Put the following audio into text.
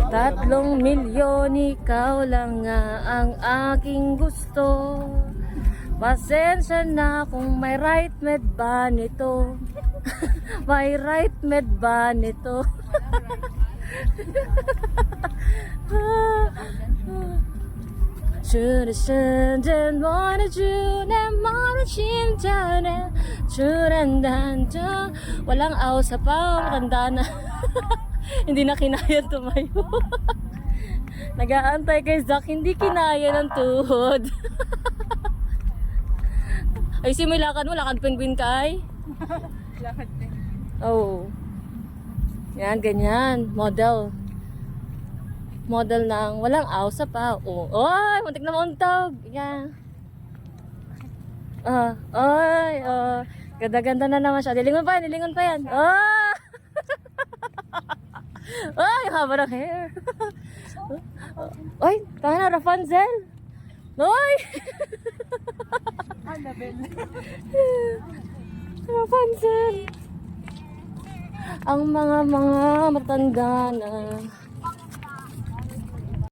3 milyon, ikaw lang nga ang aking gusto. Pasensya na kung may right med ba nito. May right med ba nito. 주르신든 원해주네 멀어진다네 주란단다 walang aw sa pangtanda na. Hindi na kinaya tumayo. Nag-aantay kay Zach, hindi kinaya ng tuhod. Ay, si may lakad mo, lakad penguin ka ay? Lakad din. Oh. Yan, ganyan. Model. Model ng walang aw sa pao. Oy, muntik na mauntog. Yan. Oy, ganda-ganda na naman siya. Nilingon pa yan. Oh! Oy, haba ng hair. Oy, tayo na, Rapunzel. Oy! Rapunzel. Ang mga matanda na